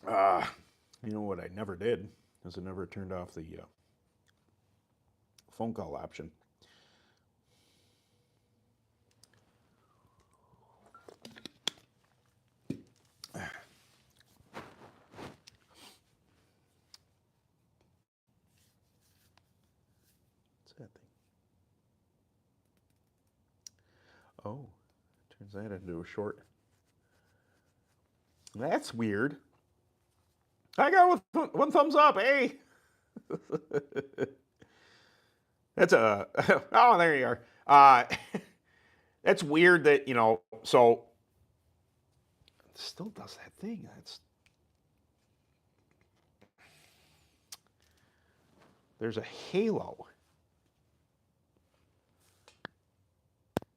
You know what I never did is I never turned off the phone call option. What's that thing? Oh, turns that into a short. That's weird. I got one thumbs up. Hey, that's a. Oh, there you are. That's weird that So it still does that thing. That's There's a halo.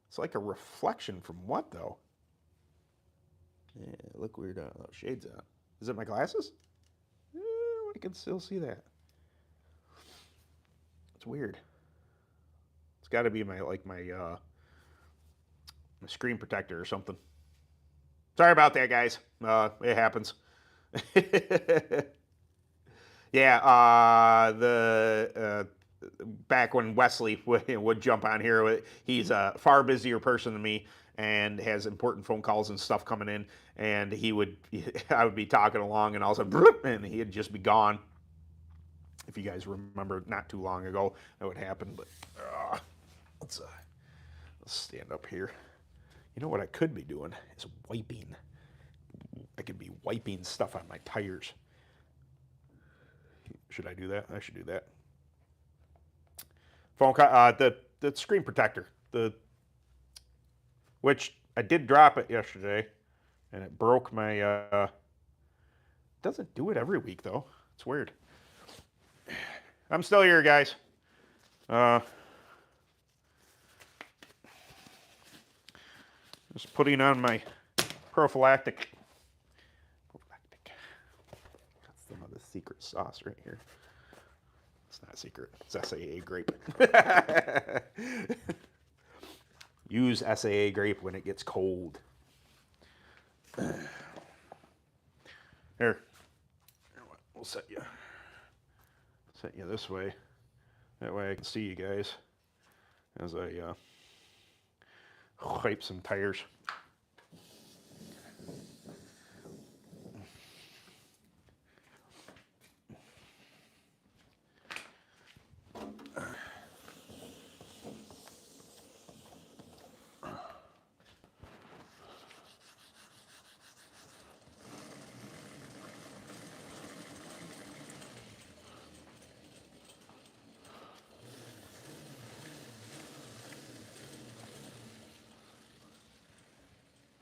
It's like a reflection from what though? Yeah, look weird. Shades out. Is it my glasses? I can still see that. It's weird. It's got to be my screen protector or something. Sorry about that, guys. It happens. Yeah, the back when Wesley would jump on here, he's a far busier person than me and has important phone calls and stuff coming in. And I would be talking along, and all of a sudden, and he'd just be gone. If you guys remember, not too long ago, that would happen. But let's stand up here. You know what I could be doing is wiping. I could be wiping stuff on my tires. Should I do that? I should do that. The screen protector, which I did drop it yesterday, and it broke my. Doesn't do it every week though. It's weird. I'm still here, guys. Just putting on my prophylactic. That's some of the secret sauce right here. It's not secret. It's SAA grape. Use SAA grape when it gets cold. Here. We'll set you this way. That way I can see you guys as I wipe some tires.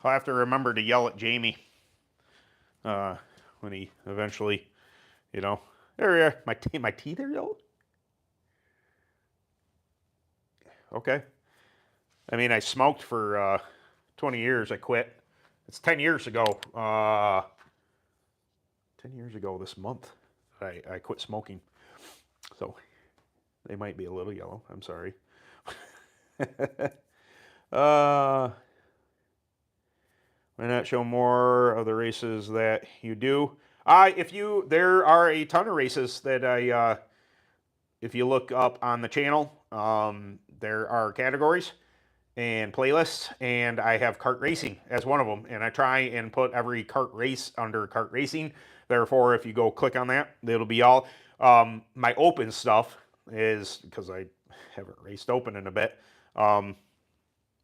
I'll have to remember to yell at Jamie when he eventually, there we are. My teeth are yellow. Okay. I mean, I smoked for 20 years. I quit. It's 10 years ago. 10 years ago this month, I quit smoking. So they might be a little yellow. I'm sorry. Why not show more of the races that you do? There are a ton of races that if you look up on the channel, there are categories and playlists, and I have kart racing as one of them, and I try and put every kart race under kart racing. Therefore, if you go click on that, it'll be all. My open stuff is, because I haven't raced open in a bit,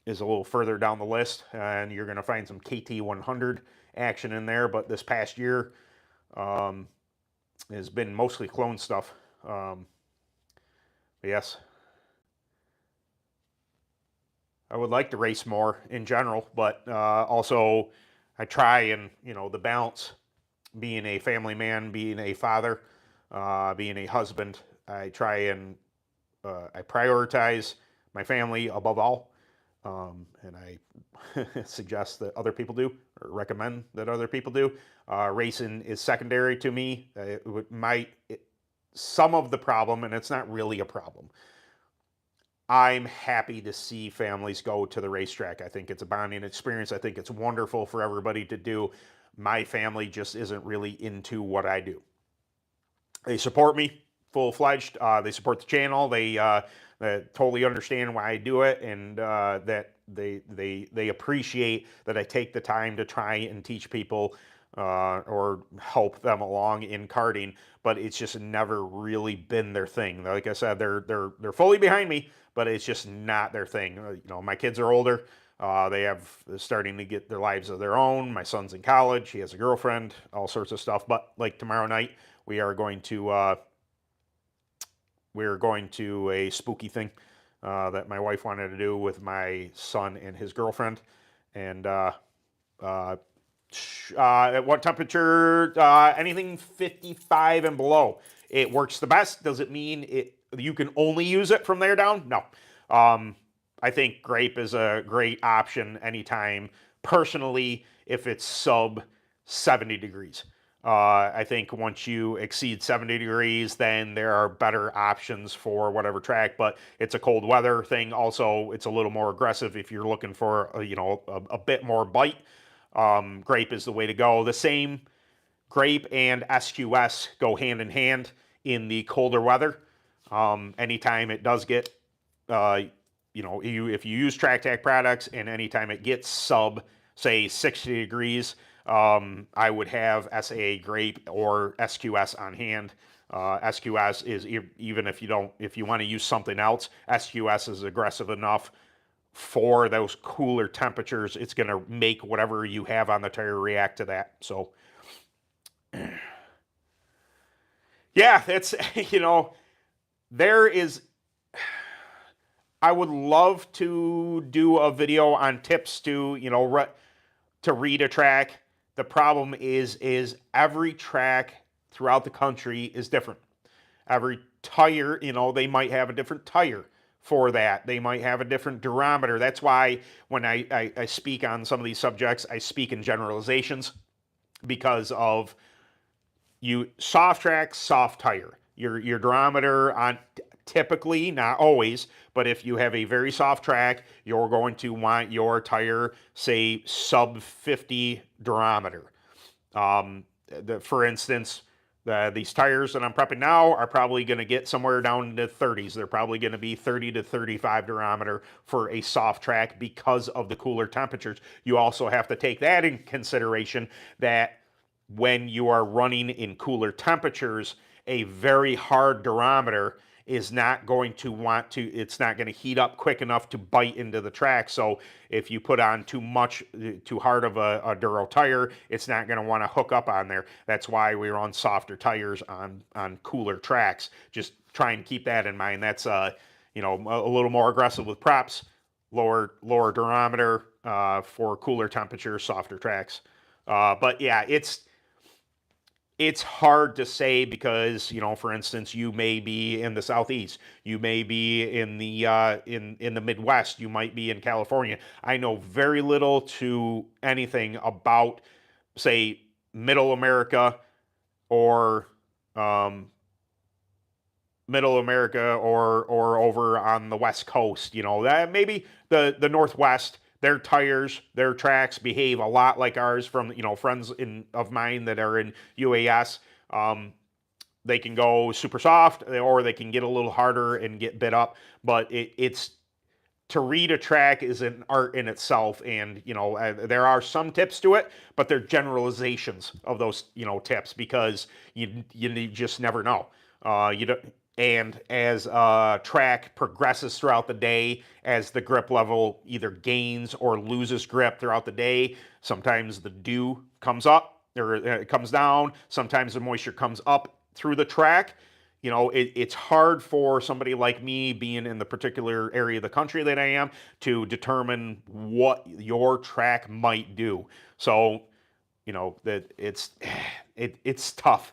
is a little further down the list, and you're going to find some KT100 action in there. But this past year has been mostly clone stuff. Yes, I would like to race more in general, but also I try and the balance. Being a family man, being a father, being a husband, I try and I prioritize my family above all. And I suggest that other people do, or recommend that other people do. Racing is secondary to me. Some of the problem, and it's not really a problem. I'm happy to see families go to the racetrack. I think it's a bonding experience. I think it's wonderful for everybody to do. my family just isn't really into what I do. They support me full-fledged. They support the channel. They totally understand why I do it, and that they appreciate that I take the time to try and teach people or help them along in karting. But it's just never really been their thing. Like I said, they're fully behind me, but it's just not their thing. You know, my kids are older. They're starting to get their lives of their own. My son's in college. He has a girlfriend. All sorts of stuff. But like tomorrow night, we are going to a spooky thing that my wife wanted to do with my son and his girlfriend. And at what temperature? Anything 55 and below. It works the best. Does it mean you can only use it from there down? No. I think grape is a great option anytime. Personally, if it's sub 70 degrees. I think once you exceed 70 degrees, then there are better options for whatever track, but it's a cold weather thing. Also, it's a little more aggressive if you're looking for a bit more bite. Grape is the way to go. The same grape and SQS go hand in hand in the colder weather. Anytime it does get, if you use TrackTac products and anytime it gets sub, say 60 degrees, I would have SAA grape or SQS on hand. SQS is, even if you want to use something else, SQS is aggressive enough for those cooler temperatures. It's going to make whatever you have on the tire react to that. So, yeah, that's, there is, I would love to do a video on tips to, to read a track. The problem is every track throughout the country is different. Every tire, they might have a different tire for that. They might have a different durometer. That's why when I speak on some of these subjects, I speak in generalizations because of soft track, soft tire. Your durometer on typically, not always, but if you have a very soft track, you're going to want your tire, say, sub 50 durometer. For instance, these tires that I'm prepping now are probably going to get somewhere down into 30s. They're probably going to be 30 to 35 durometer for a soft track because of the cooler temperatures. You also have to take that in consideration that when you are running in cooler temperatures, a very hard durometer is not going to it's not going to heat up quick enough to bite into the track. So if you put on too hard of a Duro tire, it's not going to want to hook up on there. That's why we run softer tires on cooler tracks. Just try and keep that in mind. That's a little more aggressive with props, lower durometer for cooler temperatures, softer tracks. But yeah, it's hard to say because, for instance, you may be in the Southeast, you may be in the in the Midwest, you might be in California. I know very little to anything about, say, Middle America or or over on the West Coast. That maybe the Northwest. Their tires, their tracks behave a lot like ours from, friends of mine that are in UAS. They can go super soft or they can get a little harder and get bit up. But it's to read a track is an art in itself. And, there are some tips to it, but they're generalizations of those, tips because you just never know. And as track progresses throughout the day, as the grip level either gains or loses grip throughout the day, sometimes the dew comes up or it comes down. Sometimes the moisture comes up through the track. It's hard for somebody like me, being in the particular area of the country that I am, to determine what your track might do. So, that it's tough.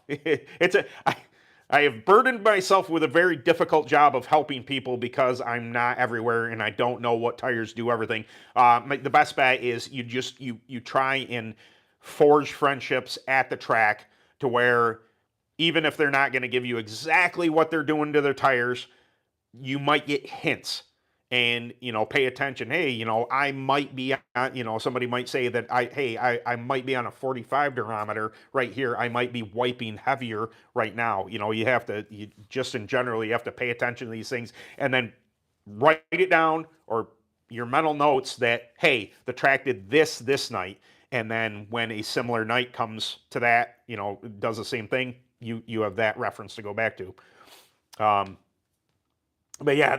I have burdened myself with a very difficult job of helping people because I'm not everywhere and I don't know what tires do everything. The best bet is you try and forge friendships at the track to where even if they're not going to give you exactly what they're doing to their tires, you might get hints. and, you know, pay attention. Hey, you know, I might be on, you know, somebody might say that I might be on a 45 durometer right here. I might be wiping heavier right now. You know, you just in general, you have to pay attention to these things and then write it down, or your mental notes that, hey, the track did this night. And then when a similar night comes to that, you know, does the same thing, you have that reference to go back to. Um, but yeah,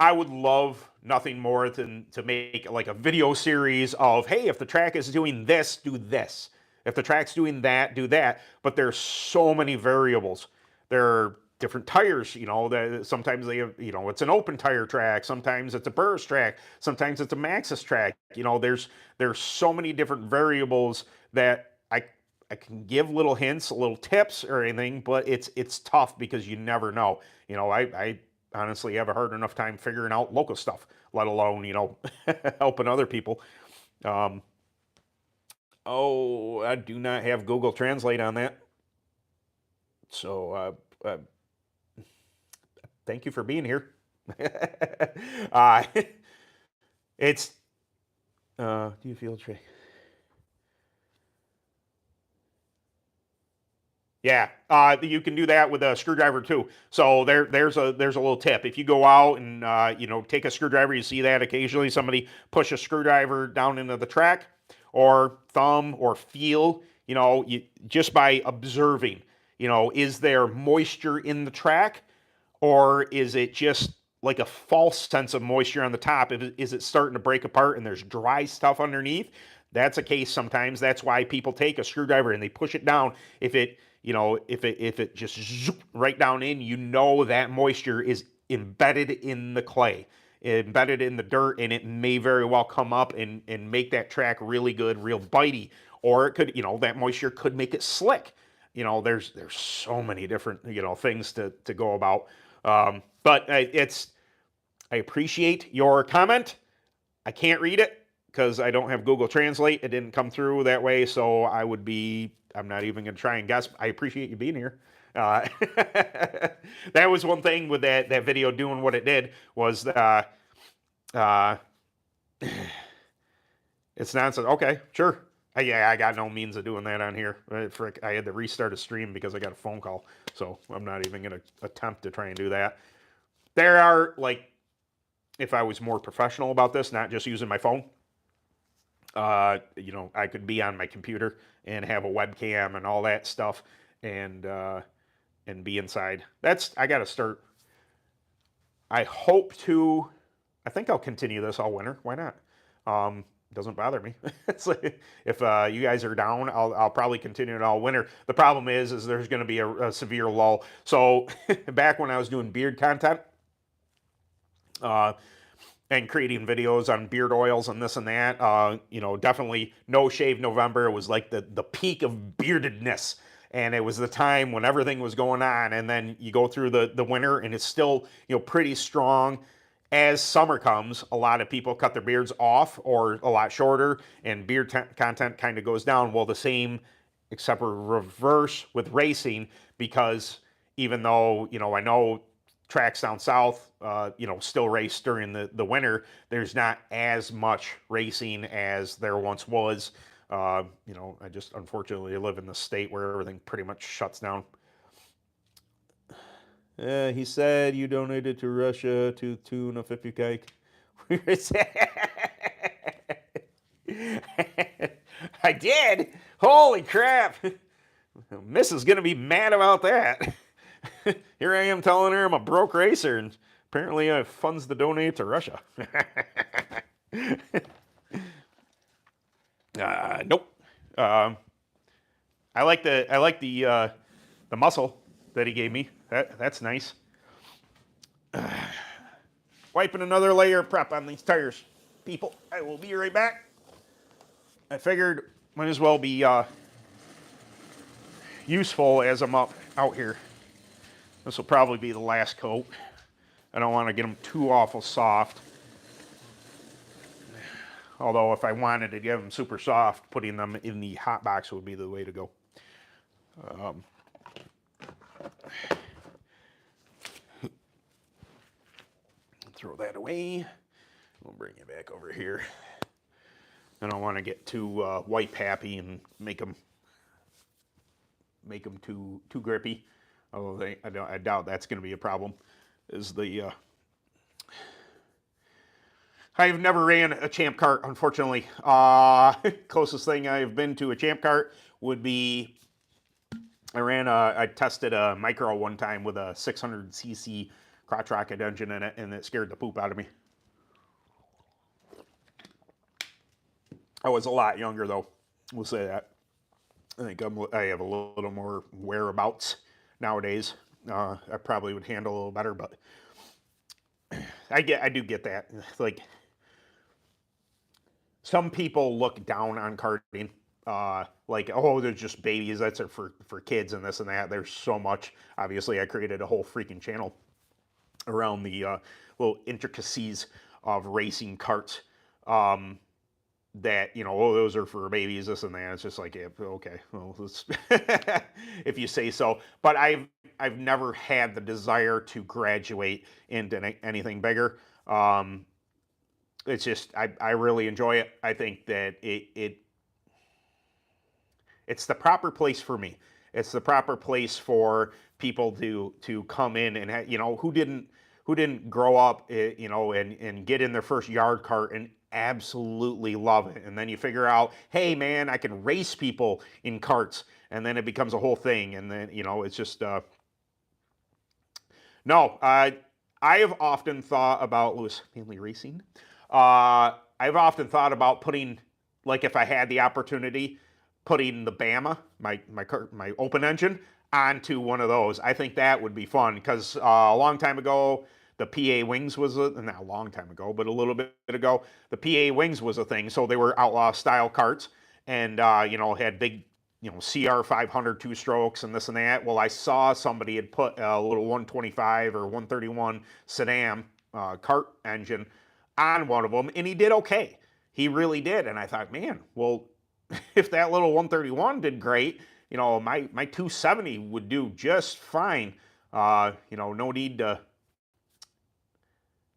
I would love nothing more than to make like a video series of, hey, if the track is doing this, do this. If the track's doing that, do that. But there's so many variables. There are different tires, you know, that sometimes they have, you know, it's an open tire track, sometimes it's a burst track, sometimes it's a Maxxis track. You know, there's so many different variables that I can give little hints, little tips or anything, but it's tough because you never know. You know, I honestly have a hard enough time figuring out local stuff, let alone, you know, helping other people. Um, oh, I do not have Google Translate on that. So thank you for being here. uh, it's, do you feel trade? Yeah, you can do that with a screwdriver too. So there's a little tip. If you go out and you know, take a screwdriver, you see that occasionally somebody push a screwdriver down into the track, or thumb or feel. You know, just by observing. You know, is there moisture in the track, or is it just like a false sense of moisture on the top? Is it starting to break apart and there's dry stuff underneath? That's a case sometimes. That's why people take a screwdriver and they push it down. If it, you know, if it just zoop right down in, you know that moisture is embedded in the clay, embedded in the dirt, and it may very well come up and make that track really good, real bitey. Or it could, you know, that moisture could make it slick. You know, there's so many different, you know, things to go about. But I appreciate your comment. I can't read it because I don't have Google Translate. It didn't come through that way, so I'm not even going to try and guess. I appreciate you being here. Uh, that was one thing with that video doing what it did was uh, it's nonsense. Okay, sure. Yeah, I got no means of doing that on here. Frick, I had to restart a stream because I got a phone call, so I'm not even going to attempt to try and do that. There are, like, if I was more professional about this, not just using my phone, you know, I could be on my computer and have a webcam and all that stuff, and be inside. I got to start. I hope to. I think I'll continue this all winter. Why not? Doesn't bother me. It's like, if you guys are down, I'll probably continue it all winter. The problem is there's going to be a severe lull. So back when I was doing beard content, and creating videos on beard oils and this and that. You know, definitely No Shave November was like the peak of beardedness. And it was the time when everything was going on. And then you go through the winter and it's still, you know, pretty strong. As summer comes, a lot of people cut their beards off or a lot shorter, and beard content kind of goes down. Well, the same, except for reverse with racing, because even though, you know, I know tracks down south, you know, still race during the winter, there's not as much racing as there once was. You know, I just unfortunately live in the state where everything pretty much shuts down. He said you donated to Russia to the tune of 50K. I did? Holy crap. Miss is going to be mad about that. Here I am telling her I'm a broke racer, and apparently I have funds to donate to Russia. Nope. I like the muscle that he gave me. That's nice. Wiping another layer of prep on these tires, people. I will be right back. I figured might as well be useful as I'm out here. This will probably be the last coat. I don't want to get them too awful soft. Although if I wanted to get them super soft, putting them in the hot box would be the way to go. throw that away. We'll bring you back over here. I don't want to get too wipe happy and make them too grippy. Although I doubt that's going to be a problem. I've never ran a Champ Kart, unfortunately. Closest thing I've been to a Champ Kart would be I tested a micro one time with a 600cc crotch rocket engine in it, and it scared the poop out of me. I was a lot younger, though. We'll say that. I think I have a little more whereabouts nowadays. I probably would handle a little better, but I do get that. Like, some people look down on karting. Like, oh, they're just babies. That's for kids and this and that. There's so much. Obviously, I created a whole freaking channel around the little intricacies of racing karts. That, oh, those are for babies, this and that. It's just like, yeah, okay, well, if you say so. But I've never had the desire to graduate into anything bigger. It's just I really enjoy it. I think that it's the proper place for me. It's the proper place for people to come in and who didn't grow up and get in their first yard cart and absolutely love it. And then you figure out, hey man, I can race people in karts, and then it becomes a whole thing. And then it's just no. I have often thought about Lewis Family Racing. I've often thought about putting, like, if I had the opportunity, putting the Bama, my open engine, onto one of those. I think that would be fun because a long time ago, the PA Wings was not a long time ago, but a little bit ago, the PA Wings was a thing. So they were outlaw style karts, and had big CR 500 two strokes and this and that. Well, I saw somebody had put a little 125 or 131 sedan kart engine on one of them, and he did okay. He really did, and I thought, man, well, if that little 131 did great, my 270 would do just fine. No need to.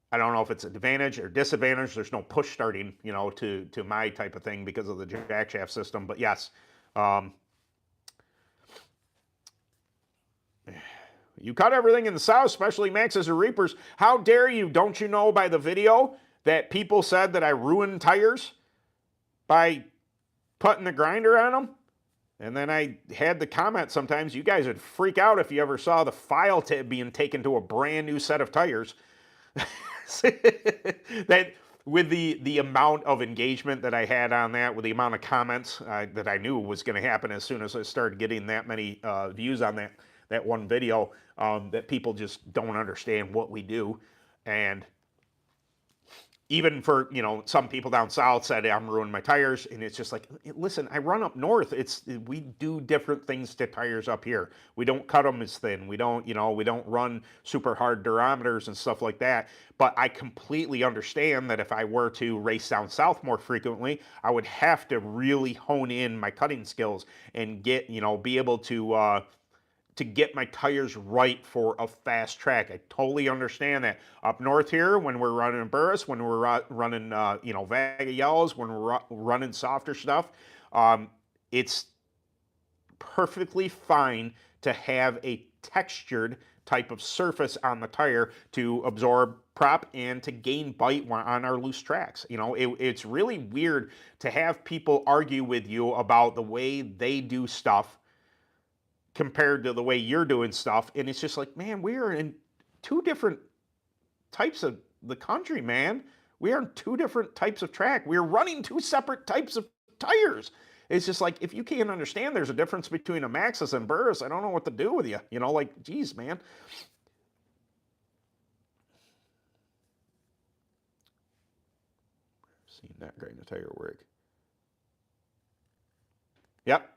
I don't know if it's an advantage or disadvantage. There's no push starting, to my type of thing because of the jack shaft system. But yes, you cut everything in the South, especially Maxes or Reapers. How dare you? Don't you know by the video that people said that I ruined tires by putting the grinder on them? And then I had the comment sometimes, you guys would freak out if you ever saw the file being taken to a brand new set of tires. That with the amount of engagement that I had on that, with the amount of comments that I knew was going to happen as soon as I started getting that many views on that one video, that people just don't understand what we do. And even for, some people down south said I'm ruining my tires, and it's just like, listen, I run up north. We do different things to tires up here. We don't cut them as thin. We don't run super hard durometers and stuff like that. But I completely understand that if I were to race down south more frequently, I would have to really hone in my cutting skills and be able to get my tires right for a fast track. I totally understand that. Up north here, when we're running Burris, when we're running, Vaga Yellows, when we're running softer stuff, it's perfectly fine to have a textured type of surface on the tire to absorb prop and to gain bite on our loose tracks. It's really weird to have people argue with you about the way they do stuff compared to the way you're doing stuff. And it's just like, man, we are in two different types of the country, man. We are in two different types of track. We're running two separate types of tires. It's just like, if you can't understand there's a difference between a Maxxis and Burris, I don't know what to do with you. Like, geez, man. Seen that grind the tire work. Yep.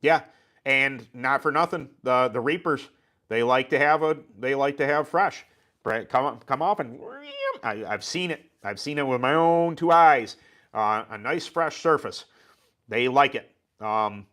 Yeah. And not for nothing, the Reapers, they like to have fresh. Come off and I've seen it. I've seen it with my own two eyes. A nice fresh surface. They like it. Down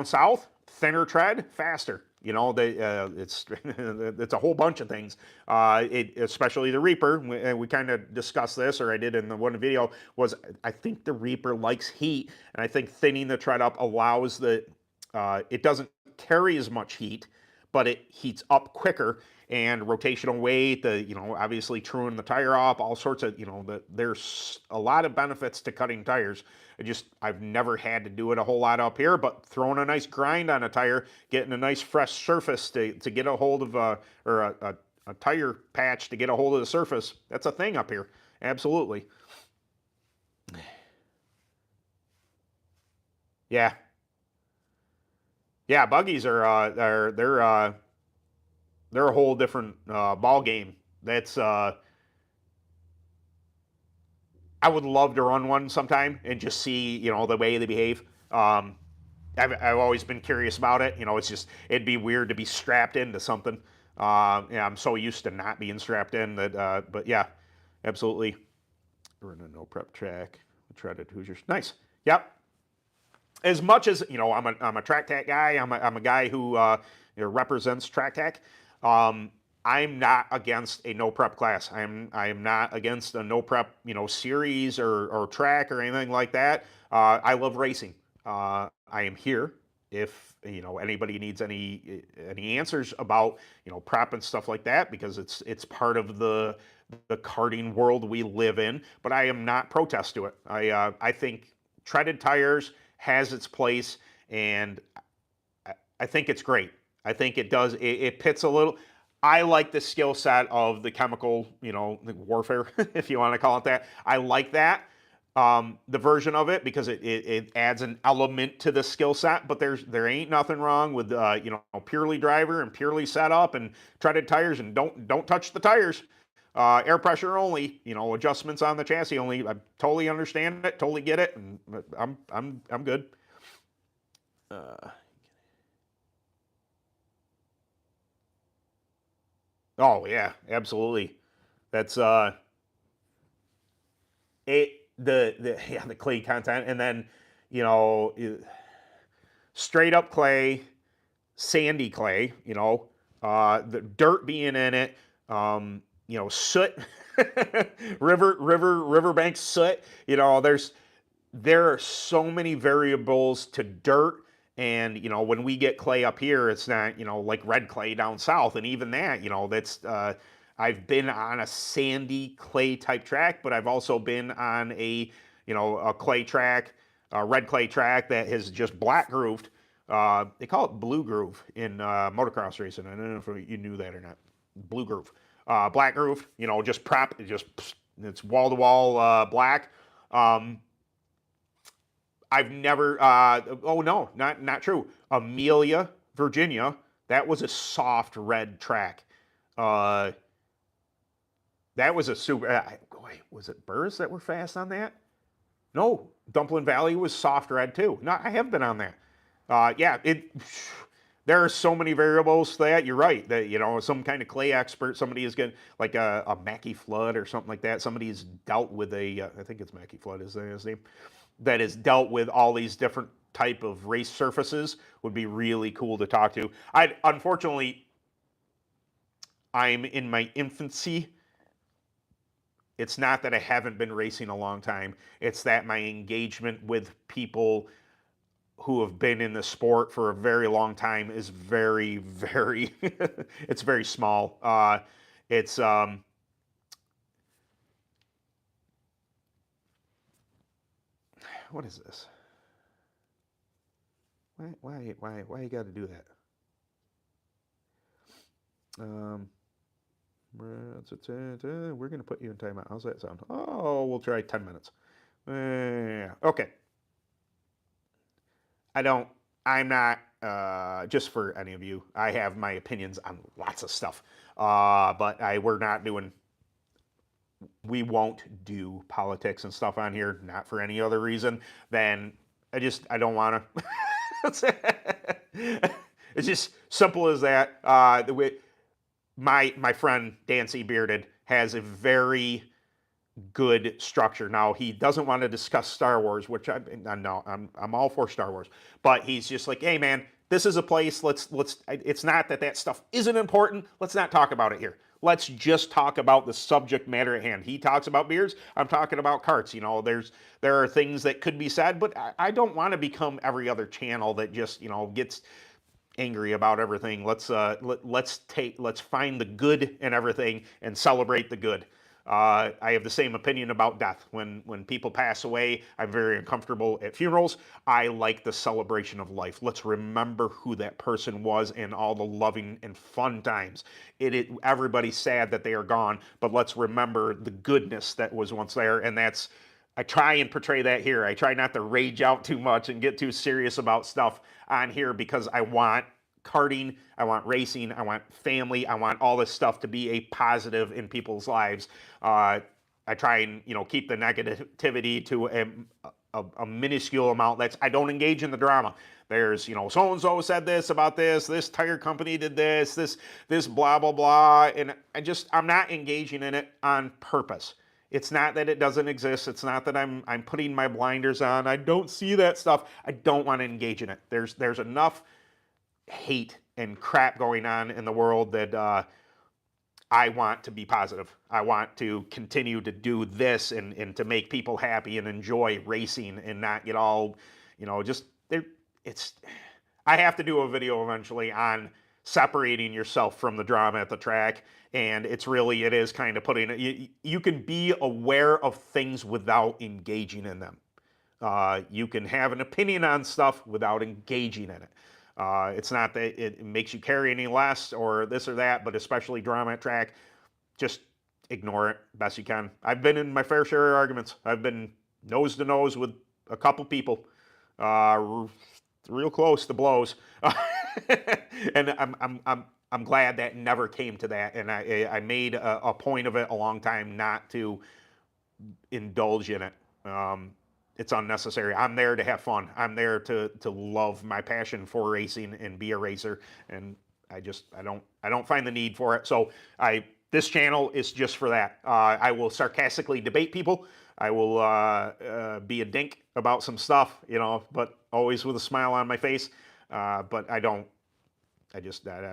south, thinner tread, faster. You know, it's it's a whole bunch of things. Especially the Reaper, and we kind of discussed this, or I did in the one video, was I think the Reaper likes heat, and I think thinning the tread up allows it doesn't carry as much heat, but it heats up quicker. And rotational weight, obviously truing the tire off, all sorts of, there's a lot of benefits to cutting tires. I've never had to do it a whole lot up here, but throwing a nice grind on a tire, getting a nice fresh surface to get a hold of a tire patch to get a hold of the surface, that's a thing up here. Absolutely. Yeah. Yeah, buggies they're a whole different ball game. That's I would love to run one sometime and just see, the way they behave. I've always been curious about it. It'd be weird to be strapped into something. Yeah, I'm so used to not being strapped in that, but yeah, absolutely. We're in a no prep track. Treaded Hoosiers. Nice. Yep. As much as I'm a track tack guy. I'm a guy who represents track tack. I'm not against a no prep class. I am not against a no prep series or track or anything like that. I love racing. I am here if anybody needs any answers about prep and stuff like that, because it's part of the karting world we live in. But I am not protest to it. I think treaded tires has its place, and I think it's great. I think it does. It pits a little. I like the skill set of the chemical, warfare, if you want to call it that. I like that, the version of it, because it adds an element to the skill set. But there ain't nothing wrong with purely driver and purely setup and treaded tires, and don't touch the tires. Air pressure only, adjustments on the chassis only. I totally understand it, totally get it, and I'm good. Uh, oh yeah, absolutely. That's it. The clay content, and then you know straight up clay, sandy clay. The dirt being in it. Soot, riverbank soot. There are so many variables to dirt. And when we get clay up here, it's not like red clay down south, and even that that's I've been on a sandy clay type track, but I've also been on a clay track, a red clay track that has just black grooved. They call it blue groove in motocross racing. I don't know if you knew that or not. Blue groove, black groove. Just prep. It's wall to wall black. Um, I've never. Oh no, not true. Amelia, Virginia. That was a soft red track. Uh, that was a super. Wait, was it Burrs that were fast on that? No, Dumpling Valley was soft red too. No, I have been on that. Yeah, it. There are so many variables to that. You're right. That some kind of clay expert, somebody is getting like a Mackie Flood or something like that. Somebody's dealt with I think it's Mackie Flood is his name, that has dealt with all these different type of race surfaces. Would be really cool to talk to. Unfortunately, I'm in my infancy. It's not that I haven't been racing a long time. It's that my engagement with people who have been in the sport for a very long time is very, very, it's very small. It's, what is this? Why you got to do that? We're going to put you in timeout. How's that sound? Oh, we'll try 10 minutes. Okay. I'm not, just for any of you, I have my opinions on lots of stuff. But we won't do politics and stuff on here, not for any other reason than I don't want to. It's just simple as that. My friend Dancy Bearded has a very good structure. Now he doesn't want to discuss Star Wars, which I'm all for Star Wars, but he's just like, hey man, this is a place. Let's. It's not that that stuff isn't important. Let's not talk about it here. Let's just talk about the subject matter at hand. He talks about beers. I'm talking about karts. You know, there are things that could be said, but I don't want to become every other channel that just gets angry about everything. Let's find the good in everything and celebrate the good. I have the same opinion about death. When people pass away, I'm very uncomfortable at funerals. I like the celebration of life. Let's remember who that person was and all the loving and fun times. Everybody's sad that they are gone, but let's remember the goodness that was once there, and that's. I try and portray that here. I try not to rage out too much and get too serious about stuff on here because I want karting, I want racing, I want family, I want all this stuff to be a positive in people's lives. I try and keep the negativity to a minuscule amount. I don't engage in the drama. There's so and so said this about this tire company did this blah blah blah, and I'm not engaging in it on purpose. It's not that it doesn't exist. It's not that I'm putting my blinders on. I don't see that stuff. I don't want to engage in it. There's enough hate and crap going on in the world that I want to be positive. I want to continue to do this and to make people happy and enjoy racing and not get all, just there. It's. I have to do a video eventually on separating yourself from the drama at the track, and it is kind of putting it. You can be aware of things without engaging in them. You can have an opinion on stuff without engaging in it. It's not that it makes you carry any less or this or that, but especially drama at track, just ignore it best you can. I've been in my fair share of arguments. I've been nose to nose with a couple people, real close to blows, and I'm glad that never came to that. And I made a point of it a long time not to indulge in it. It's unnecessary. I'm there to have fun. I'm there to love my passion for racing and be a racer. And I don't find the need for it. So this channel is just for that. I will sarcastically debate people. I will be a dink about some stuff, but always with a smile on my face. But I'm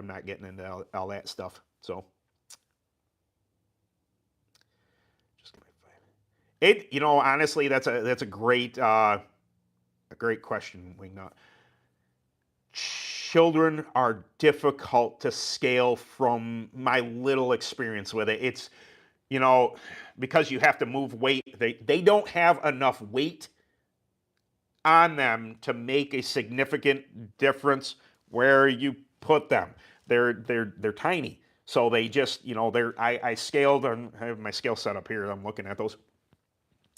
not getting into all that stuff. So. Honestly, that's a great question, Wingnut. Children are difficult to scale from my little experience with it. It's, because you have to move weight. They don't have enough weight on them to make a significant difference where you put them. They're tiny. So they just, I scaled, and I have my scale set up here. I'm looking at those.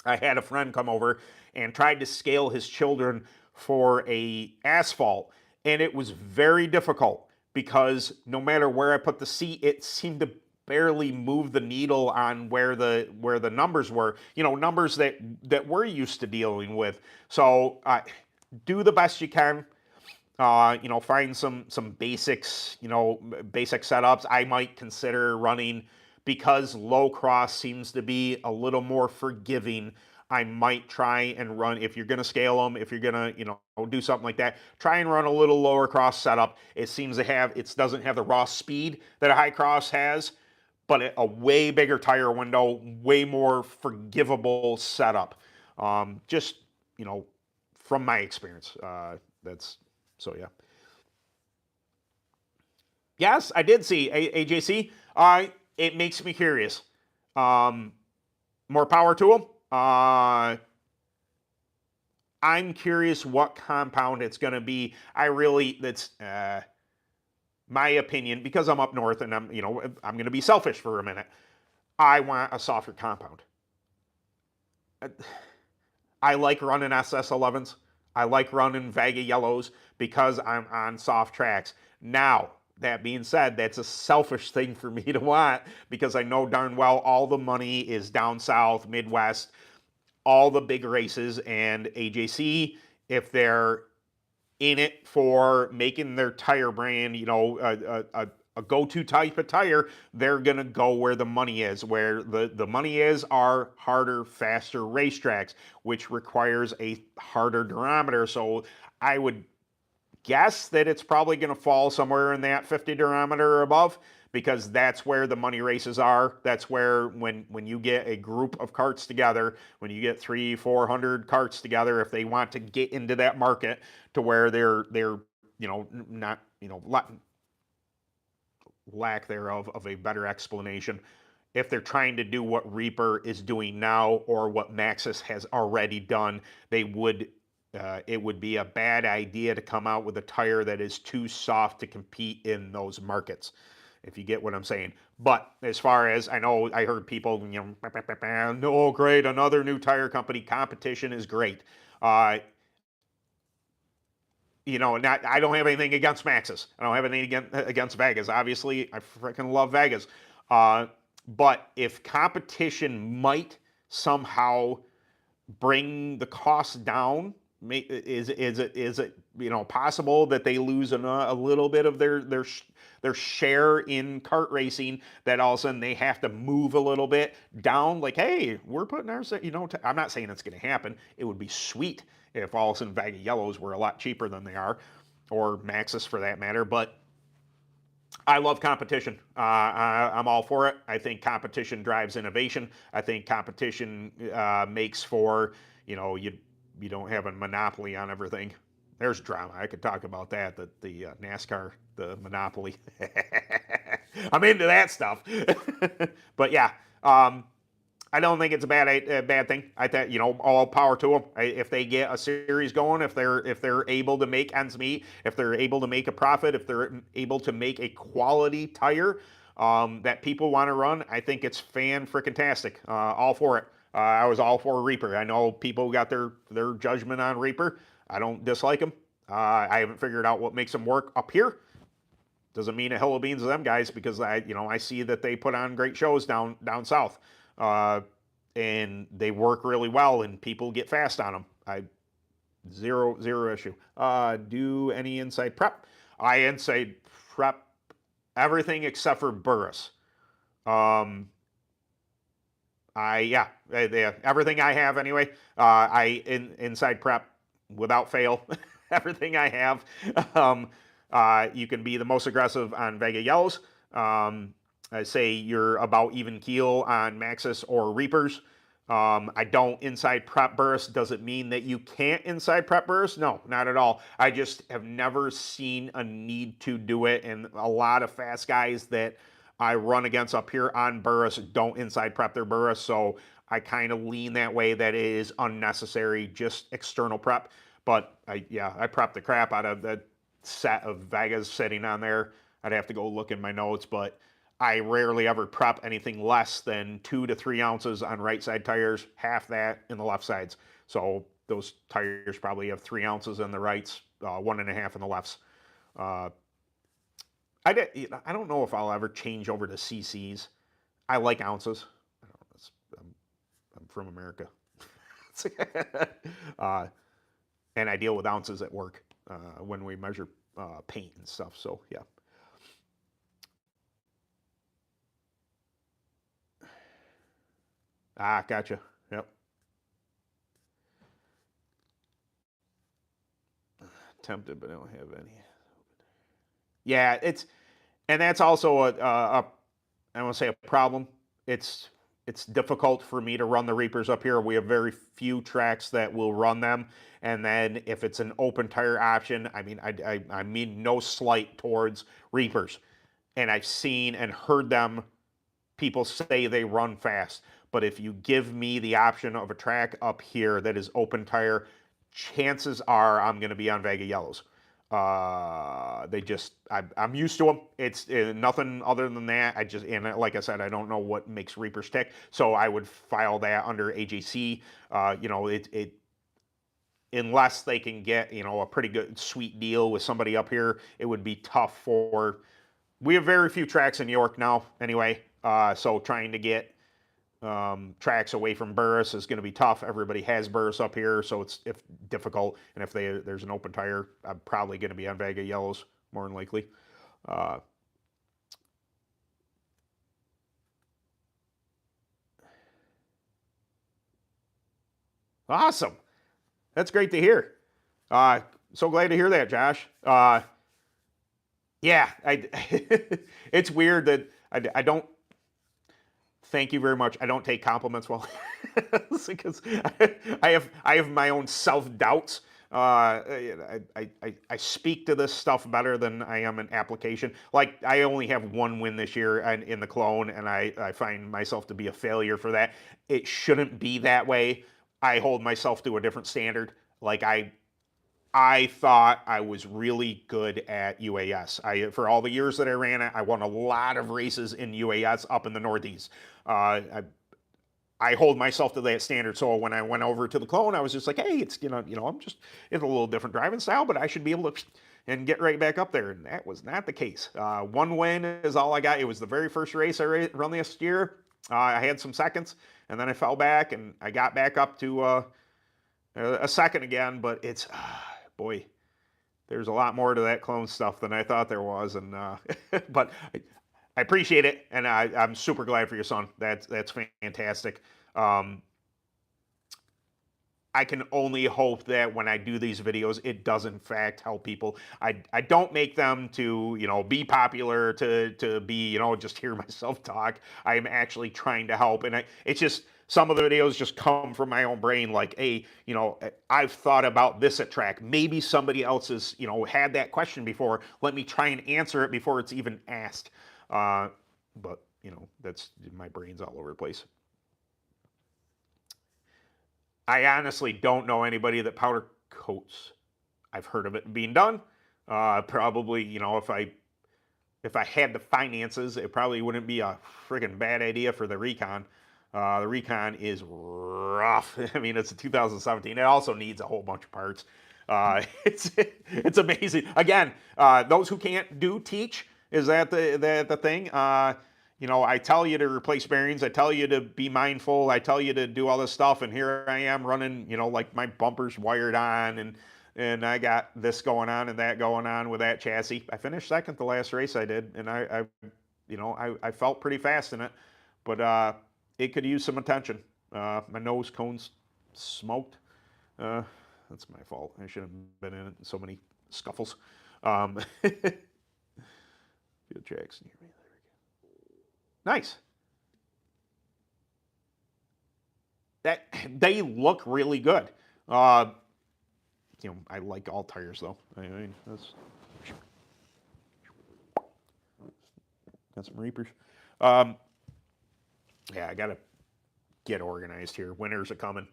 I had a friend come over and tried to scale his children for a asphalt, and it was very difficult because no matter where I put the seat, it seemed to barely move the needle on where the numbers were. Numbers that we're used to dealing with. So do the best you can. Find some basics. Basic setups. I might consider running. Because low cross seems to be a little more forgiving, I might try and run, if you're going to scale them, if you're going to, do something like that, try and run a little lower cross setup. It doesn't have the raw speed that a high cross has, but a way bigger tire window, way more forgivable setup. Just, from my experience, yeah. Yes, I did see AJC. It makes me curious. More power to them. I'm curious what compound it's going to be. That's my opinion, because I'm up north and I'm going to be selfish for a minute. I want a softer compound. I like running SS11s. I like running Vega yellows because I'm on soft tracks. Now, that being said, that's a selfish thing for me to want because I know darn well all the money is down south, Midwest, all the big races, and AJC, if they're in it for making their tire brand, a a go-to type of tire, they're going to go where the money is. Where the money is are harder, faster racetracks, which requires a harder durometer. So I would guess that it's probably going to fall somewhere in that 50 durometer or above, because that's where the money races are. That's where when you get a group of karts together, when you get 300-400 karts together, if they want to get into that market to where they're not lack thereof of a better explanation, if they're trying to do what Reaper is doing now or what Maxxis has already done, they would it would be a bad idea to come out with a tire that is too soft to compete in those markets, if you get what I'm saying. But as far as I know, I heard people, no, great, another new tire company. Competition is great. Uh, not I don't have anything against Maxxis. I don't have anything against Vegas. Obviously, I freaking love Vegas. Uh, but if competition might somehow bring the cost down, is it possible that they lose a little bit of their share in kart racing, that all of a sudden they have to move a little bit down? Like, hey, we're putting our, I'm not saying it's going to happen. It would be sweet if all of a sudden Vega Yellows were a lot cheaper than they are, or Maxxis for that matter. But I love competition. I'm all for it. I think competition drives innovation. I think competition makes for, you don't have a monopoly on everything. There's drama. I could talk about that. The NASCAR, the monopoly. I'm into that stuff. But yeah, I don't think it's a bad thing. I think, all power to them. If they get a series going, if they're able to make ends meet, if they're able to make a profit, if they're able to make a quality tire that people want to run, I think it's fan freaking tastic. All for it. I was all for Reaper. I know people got their judgment on Reaper. I don't dislike them. I haven't figured out what makes them work up here. Doesn't mean a hill of beans to them guys, because I see that they put on great shows down south, uh, and they work really well, and people get fast on them. Zero issue. Do any inside prep? I inside prep everything except for Burris. Um, everything I have anyway. Inside prep without fail. Everything I have. You can be the most aggressive on Vega Yellows. I say you're about even keel on Maxxis or Reapers. I don't inside prep Burris. Does it mean that you can't inside prep Burris? No, not at all. I just have never seen a need to do it, and a lot of fast guys that I run against up here on Burris don't inside prep their Burris, so I kind of lean that way, that it is unnecessary, just external prep. But I prepped the crap out of that set of Vegas sitting on there. I'd have to go look in my notes, but I rarely ever prep anything less than 2 to 3 ounces on right side tires, half that in the left sides. So those tires probably have 3 ounces in the rights, 1.5 in the lefts. Uh, I don't know if I'll ever change over to CCs. I like ounces. I don't know, I'm from America. uh, and I deal with ounces at work when we measure paint and stuff. So yeah. Gotcha. Yep. Tempted, but I don't have any. Yeah, and that's also a I don't say a problem. It's it's difficult for me to run the Reapers up here. We have very few tracks that will run them, and then if it's an open tire option, I mean no slight towards Reapers, and I've seen and heard them people say they run fast. But if you give me the option of a track up here that is open tire, chances are I'm going to be on Vega Yellows. I'm used to them. It's nothing other than that. And like I said, I don't know what makes Reapers tick. So I would file that under AJC. Unless they can get, a pretty good, sweet deal with somebody up here, it would be tough for. We have very few tracks in New York now, anyway. So trying to get tracks away from Burris is going to be tough. Everybody has Burris up here, so it's difficult. And if there's an open tire, I'm probably going to be on Vega Yellows more than likely. Uh, Awesome. That's great to hear. So glad to hear that, Josh. Yeah, it's weird that I don't. Thank you very much. I don't take compliments well because I have my own self doubts. I speak to this stuff better than I am in application. Like I only have one win this year in the clone, and I find myself to be a failure for that. It shouldn't be that way. I hold myself to a different standard. Like I thought I was really good at UAS. For all the years that I ran it, I won a lot of races in UAS up in the Northeast. I hold myself to that standard. So when I went over to the clone, I was just like, hey, it's I'm just in a little different driving style, but I should be able to and get right back up there. And that was not the case. One win is all I got. It was the very first race I run this year. I had some seconds, and then I fell back, and I got back up to a second again. But it's boy, there's a lot more to that clone stuff than I thought there was, and but I appreciate it, and I'm super glad for your son. That's fantastic. I can only hope that when I do these videos, it does in fact help people. I don't make them to be popular, to be just hear myself talk. I am actually trying to help, and it's just some of the videos just come from my own brain. Like, hey, I've thought about this at track. Maybe somebody else has had that question before. Let me try and answer it before it's even asked. But that's my brain's all over the place. I honestly don't know anybody that powder coats. I've heard of it being done. Probably, if I had the finances, it probably wouldn't be a friggin' bad idea for the Recon. The Recon is rough. I mean, it's a 2017. It also needs a whole bunch of parts. It's amazing. Again, those who can't teach. Is that the thing? I tell you to replace bearings. I tell you to be mindful. I tell you to do all this stuff, and here I am running. Like my bumper's wired on, and I got this going on and that going on with that chassis. I finished second the last race I did, and I felt pretty fast in it, but it could use some attention. My nose cone's smoked. That's my fault. I should have been in so many scuffles. Field tracks near me. There we go. Nice. They look really good. I like all tires though. I mean, that's got some Reapers. Yeah, I gotta get organized here. Winters are coming.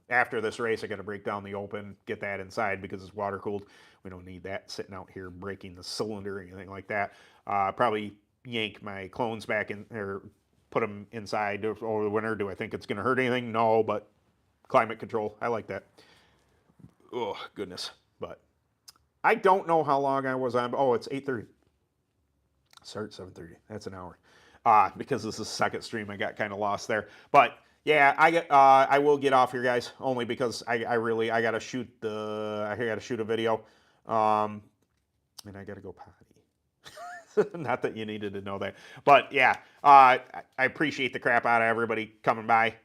After this race, I got to break down the open, get that inside because it's water cooled. We don't need that sitting out here breaking the cylinder or anything like that. Probably yank my clones back in or put them inside over the winter. Do I think it's going to hurt anything? No, but climate control, I like that. Oh goodness, but I don't know how long I was on. Oh, it's 8:30. Start 7:30. That's an hour. Because this is the second stream, I got kind of lost there, but. Yeah, I will get off here, guys, only because I gotta shoot a video, and I gotta go potty. Not that you needed to know that, but yeah, I appreciate the crap out of everybody coming by.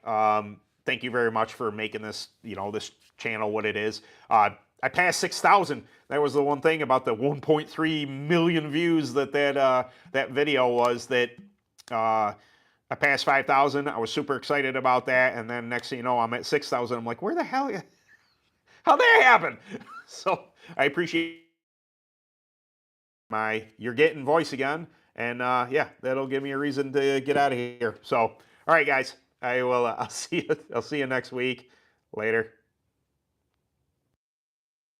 Thank you very much for making this this channel what it is. I passed 6,000. That was the one thing about the 1.3 million views that video was that. I passed 5,000. I was super excited about that. And then next thing you know, I'm at 6,000. I'm like, where the hell? How'd that happen? So I appreciate you're getting voice again. And yeah, that'll give me a reason to get out of here. So, all right, guys, I'll see you next week. Later.